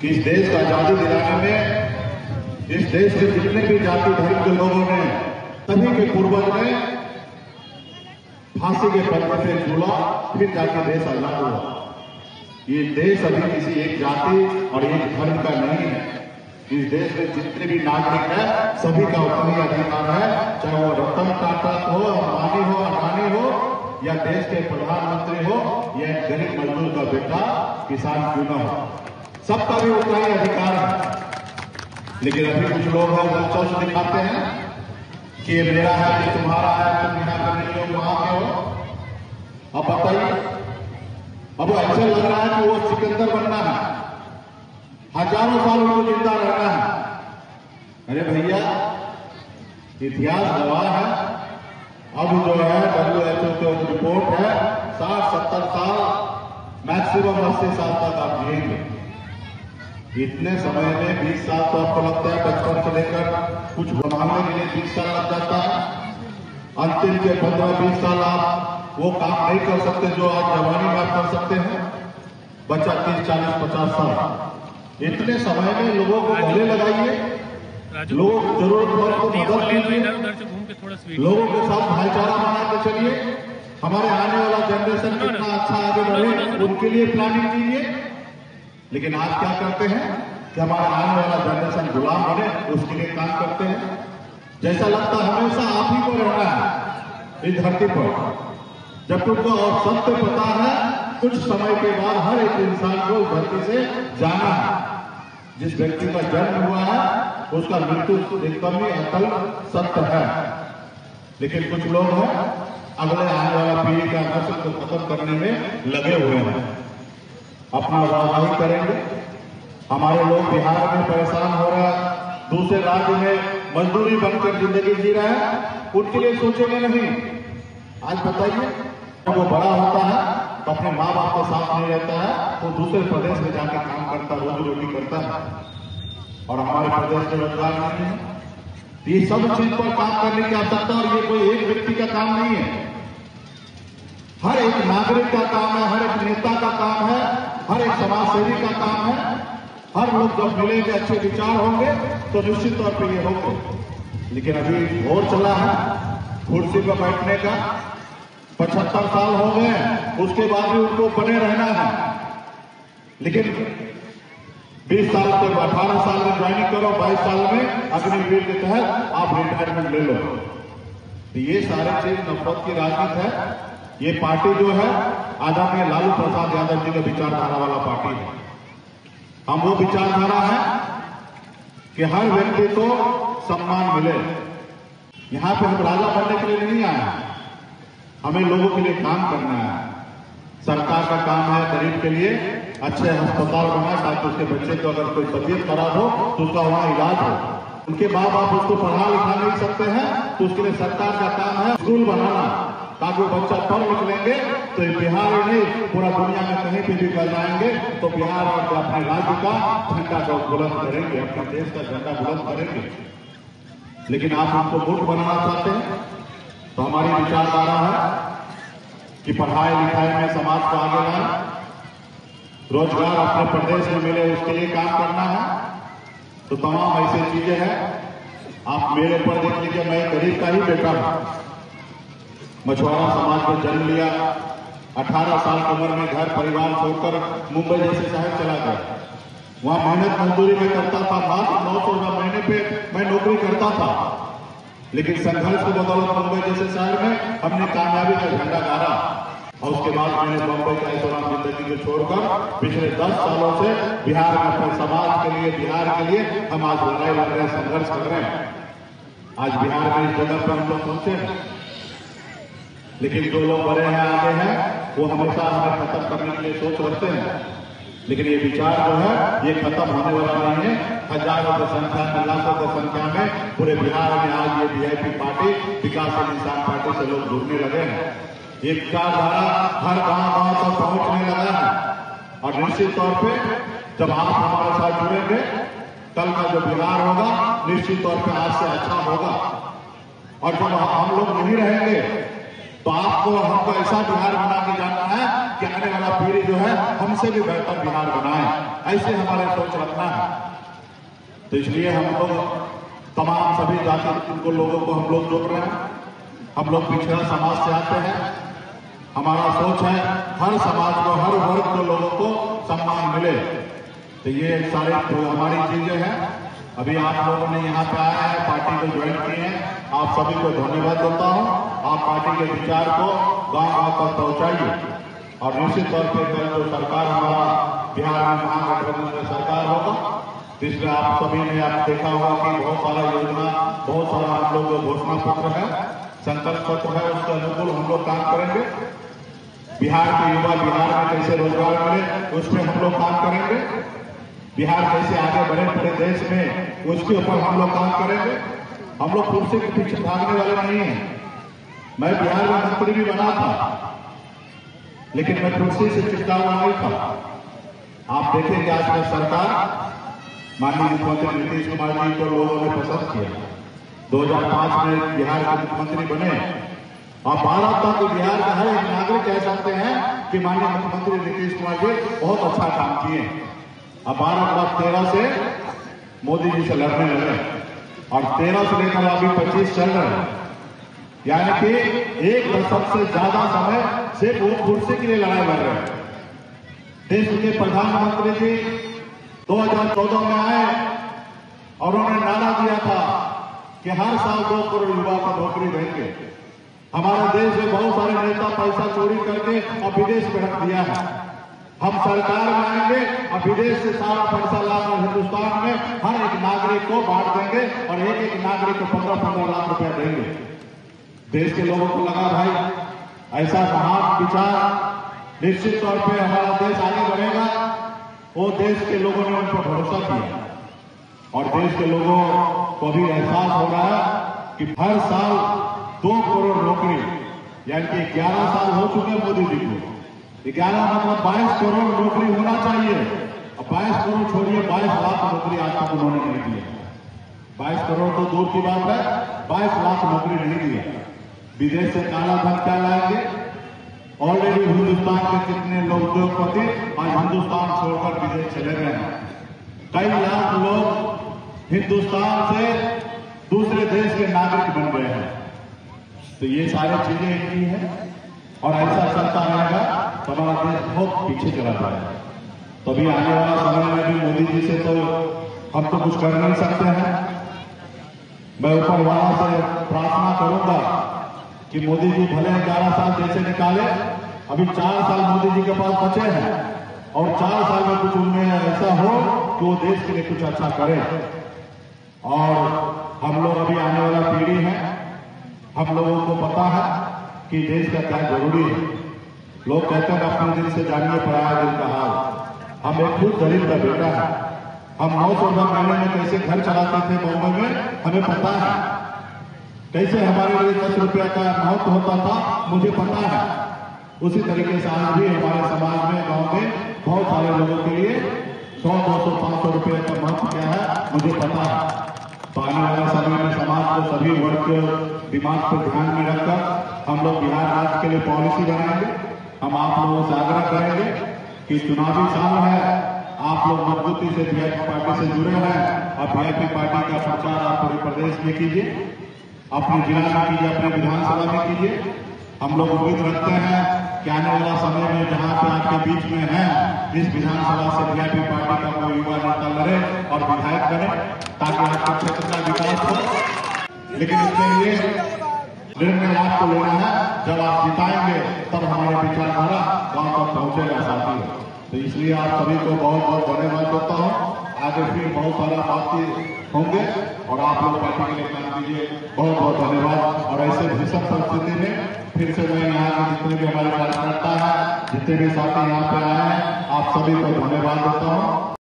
कि इस देश को आजादी दिलाने में इस देश के जितने भी जाति धर्म के लोगों ने, सभी के पूर्वज ने फांसी के फंदे से झूला, फिर जाके देश आजाद हुआ। ये देश अभी किसी एक जाति और एक धर्म का नहीं है। इस देश में जितने भी नागरिक हैं सभी का उतना ही अधिकार है, चाहे वो रतन टाटा हो, अंबानी हो, अडानी हो, या देश के प्रधानमंत्री हो, या एक गरीब मजदूर का बेटा किसान क्यों न हो, सबका भी उतना ही अधिकार है। लेकिन अभी कुछ लोग हैं बच्चों से दिखाते हैं कि ये मेरा है, ये तुम्हारा है, तुम यहाँ पे नहीं हो, वहां के हो। अब बताइए, अब ऐसा लग रहा है कि वो सिकंदर बनना है, हजारों साल उनको जिंदा रहना है। अरे भैया, इतिहास गवाह है। अब जो है WHO की रिपोर्ट है 60-70 साल, मैक्सिमम 80 साल तक आप जिएंगे। इतने समय में 20 साल तो आपको लगता है बचपन से लेकर कुछ बनाने के लिए 20 साल लग जाता है। अंतिम के 15-20 साल आप वो काम नहीं कर सकते जो आज जवानी में आप कर सकते हैं। बचा 30-40-50 साल। इतने समय में लोगों को गले लगाइए, लोगों की जरूरतमंद को मदद कीजिए, लोगों के साथ भाईचारा बना के चलिए। हमारे आने वाला जनरेशन कितना अच्छा आगे बढ़े उनके लिए प्लानिंग कीजिए। लेकिन आज क्या करते हैं कि हमारा आने वाला जनरेशन गुलाम बने, उसके लिए काम करते हैं। जैसा लगता है हमेशा आप ही को रहना है इस धरती पर, जब तुमको और सत्य पता है कुछ समय के बाद हर एक इंसान को इस धरती से जाना है। जिस व्यक्ति का जन्म हुआ है उसका मृत्यु एकदम ही अटल सत्य है। लेकिन कुछ लोग हैं अगले आने वाला पीढ़ी का नस्ल को खत्म करने में लगे हुए हैं, अपना वाहवाही करेंगे। हमारे लोग बिहार में परेशान हो रहे हैं, दूसरे राज्य में मजदूरी बनकर जिंदगी जी रहे हैं, उनके लिए सोचेंगे नहीं। आज बताइए, जब वो बड़ा होता है तो अपने माँ बाप के साथ नहीं रहता है, तो दूसरे प्रदेश में जाकर काम करता, रोजी रोटी करता है, और हमारे प्रदेश में रोजगार नहीं है। ये सब चीज पर काम करने की आवश्यकता, और ये कोई एक व्यक्ति का काम नहीं है, हर एक नागरिक का काम है, हर एक नेता का काम है, हर एक समाजसेवी का काम है। हर लोग जब मिलेंगे, अच्छे विचार होंगे तो निश्चित तौर पर ये होंगे। लेकिन अभी भोर चला है कुर्सी पर बैठने का, 75 साल हो गए, उसके बाद भी उनको बने रहना है। लेकिन 20 साल के 18 साल में ज्वाइनिंग करो, 22 साल में अग्निवीर के तहत आप रिटायरमेंट ले लो। तो ये सारे चीज नफरत की राजनीति है। ये पार्टी जो है आदरणीय लालू प्रसाद यादव जी का विचारधारा वाला पार्टी है। हम वो विचारधारा है कि हर व्यक्ति को सम्मान मिले। यहां पे हम राजा बनने के लिए नहीं आए हैं, हमें लोगों के लिए काम करना है। सरकार का काम है गरीब के लिए अच्छे अस्पताल बनाए, ताकि उसके बच्चे को अगर कोई तबीयत खराब हो तो उसका वहां इलाज हो। उनके माँ बाप उसको पढ़ा लिखा नहीं सकते हैं, तो उसके लिए सरकार का काम है स्कूल बनाना, ताकि वो बच्चा पढ़ लिख लेंगे तो बिहार ही नहीं पूरा दुनिया में कहीं भी कर जाएंगे तो बिहार और अपने राज्य का झंडा को बुलंद करेंगे, अपने देश का झंडा बुलंद करेंगे। लेकिन आप उनको मूर्ख बनाना चाहते हैं। तो हमारी विचारधारा है कि पढ़ाई लिखाई में समाज को आगे लाए, रोजगार अपने प्रदेश में मिले उसके लिए काम करना है। तो तमाम ऐसी चीजें हैं। आप मेरे पर देख लीजिए, मैं गरीब का ही बेटा हूं, मछुआरा समाज में जन्म लिया, 18 साल की उम्र में घर परिवार छोड़कर मुंबई जैसे शहर चला गया। वहां मेहनत मजदूरी में करता था, मात्र 900 रुपये महीने पे मैं नौकरी करता था। लेकिन संघर्ष की बदौलत मुंबई जैसे शहर में हमने कामयाबी का झंडा गाड़ा, और उसके बाद मैंने बम्बई का ऐसा जिंदगी को छोड़कर पिछले 10 सालों से बिहार में अपने समाज के लिए, बिहार के लिए हम आज लड़ाई लड़ रहे हैं, संघर्ष कर रहे हैं। आज बिहार में इस जगह पर हम लोग पहुंचे हैं। लेकिन जो लोग बड़े हैं, आगे हैं, वो हमेशा हमें खत्म करने के लिए सोच रखते हैं। लेकिन ये विचार जो है ये खत्म होने वाला नहीं है। हजारों की संख्या में, लाखों की संख्या में पूरे बिहार में आज ये वीआईपी पार्टी, विकासशील इंसान पार्टी से लोग जुड़ने लगे हैं। ये विचारधारा हर गांव तक पहुंचने लगा है। और निश्चित तौर पे जब आप हमारे साथ जुड़ेंगे, कल का जो बिहार होगा निश्चित तौर पे आज से अच्छा होगा। और जब हम लोग नहीं रहेंगे तो आपको हमको ऐसा बिहार बना के जाना है कि कि आने वाला पीढ़ी जो है हमसे भी बेहतर बिहार बनाए, ऐसे हमारे सोच रखना है। तो इसलिए हम लोग तमाम सभी जाति को लोगों को हम लोग जोड़ रहे हैं। हम लोग पिछड़ा समाज से आते हैं। हमारा सोच है हर समाज को, हर वर्ग के लोगों को सम्मान मिले। तो ये सारी हमारी चीजें हैं। अभी आप लोगों ने यहाँ पे आया है, पार्टी को ज्वाइन किए हैं, आप सभी को धन्यवाद देता हूँ। आप पार्टी के विचार को गांव-गांव तक पहुंचाइए और निश्चित तौर पर कल जो सरकार हमारा बिहार में महागठबंधन में सरकार होगा, जिसमें आप सभी ने आप देखा होगा कि बहुत सारा योजना, बहुत सारा हम लोग घोषणा पत्र है, संकल्प पत्र है, उसके अनुकूल हम लोग काम करेंगे। बिहार के युवा बिहार में कैसे रोजगार मिले उस पर हम लोग काम करेंगे। बिहार कैसे आगे बढ़े पूरे देश में उसके ऊपर हम लोग काम करेंगे। हम लोग कुर्सी के पीछे भागने वाले नहीं हैं। मैं बिहार में मंत्री भी बना था, लेकिन मैं कुर्सी से चिपका हुआ नहीं था। आप देखेंगे आज की सरकार, माननीय मुख्यमंत्री नीतीश कुमार जी को लोगों ने पसंद किया। 2005 में बिहार के मुख्यमंत्री बने और 12 तक बिहार का हर एक नागरिक कह सकते हैं कि माननीय मुख्यमंत्री नीतीश कुमार जी बहुत अच्छा काम किए। अब 12 के बाद 13 से मोदी जी से लड़ने लगे और 13 से लेकर अभी 25 चल रहे हैं, यानी कि एक दशक से ज्यादा समय से वो कुर्सी के लिए लड़ाई लड़ रहे हैं। देश के प्रधानमंत्री जी 2014 में आए और उन्होंने नारा दिया था कि हर साल 2 करोड़ युवा को नौकरी देंगे। हमारे देश में बहुत सारे नेता पैसा चोरी करके और विदेश में रख दिया है। हम सरकार में आएंगे और विदेश से सारा पैसा लाकर हिंदुस्तान में हर एक नागरिक को बांट देंगे और एक एक नागरिक को 15-15 लाख रुपया देंगे। देश के लोगों को लगा भाई ऐसा महान विचार, निश्चित तौर पे हमारा देश आगे बढ़ेगा। वो देश के लोगों ने उन पर भरोसा किया और देश के लोगों को भी एहसास हो रहा है कि हर साल 2 करोड़ नौकरी, यानी कि 11 साल हो चुके मोदी जी को, 11 मतलब 22 करोड़ नौकरी होना चाहिए। अब 22 करोड़ छोड़िए, 22 लाख नौकरी आज तक उन्होंने नहीं दिया। 22 करोड़ तो दूर की बात है, 22 लाख नौकरी नहीं दिया। विदेश से काला धन क्या लाएंगे? ऑलरेडी हिंदुस्तान के कितने लोग उद्योगपति आज हिंदुस्तान छोड़कर विदेश चले गए हैं। कई लाख लोग हिंदुस्तान से दूसरे देश के नागरिक बन गए हैं। तो ये सारी चीजें इनकी हैं और ऐसा चलता रहेगा तो हमारा देश बहुत पीछे चला जाएगा। तो अभी आने वाला समय में भी मोदी जी से तो हम तो कुछ कर नहीं सकते हैं। मैं ऊपर वाला से प्रार्थना करूंगा कि मोदी जी भले 11 साल जैसे निकाले, अभी 4 साल मोदी जी के पास बचे हैं और 4 साल में कुछ उनमें ऐसा हो कि वो देश के लिए कुछ अच्छा करे। और हम लोग अभी आने वाला पीढ़ी है, हम लोगों को पता है कि देश का क्या जरूरी है। लोग कहते हैं अपने दिल से जानिए पराया दिल का हाल। हम एक खुद गरीब का बेटा है। हम 9-14 महीने में कैसे घर चलाते थे बॉम्बे में, हमें पता है। कैसे हमारे लिए 10 रुपया का महत्व होता था, मुझे पता है। उसी तरीके से आज भी हमारे समाज में, गांव में बहुत सारे लोगों के लिए 100, 200, 500 रुपये का महत्व क्या है, मुझे पता है। तो आने वाले समय में समाज को सभी वर्ग के दिमाग को ध्यान में रखकर हम लोग बिहार राज्य के लिए पॉलिसी बनाएंगे। हम आप लोगों से आग्रह करेंगे कि चुनावी साल है, आप लोग मजबूती से वीआईपी पार्टी से जुड़े हैं और वीआईपी पार्टी का प्रचार आप पूरे प्रदेश में कीजिए, अपने जिला में कीजिए, अपने विधानसभा में कीजिए। हम लोग उम्मीद रखते हैं कि आने वाला समय में जहां पे आपके बीच में है, इस विधानसभा से वीआईपी पार्टी का कोई युवा नेता लड़े और विधायक बने ताकि आपके क्षेत्र का विकास हो। लेकिन इसके लिए निर्णय आपको लेना है। जब आप जिताएंगे तब हमारे विचारधारा गांव तक पहुंचेगा साथी। तो इसलिए आप सभी को बहुत बहुत धन्यवाद देता हूँ। आगे फिर बहुत सारा बातचीत होंगे और आप लोग पार्टी के लिए काम कीजिए। बहुत बहुत धन्यवाद। और ऐसे भीषण परिस्थिति में फिर से मैं यहाँ के जितने भी हमारे कार्यकर्ता हैं, जितने भी साथी यहाँ पे आए हैं, आप सभी को धन्यवाद देता हूँ।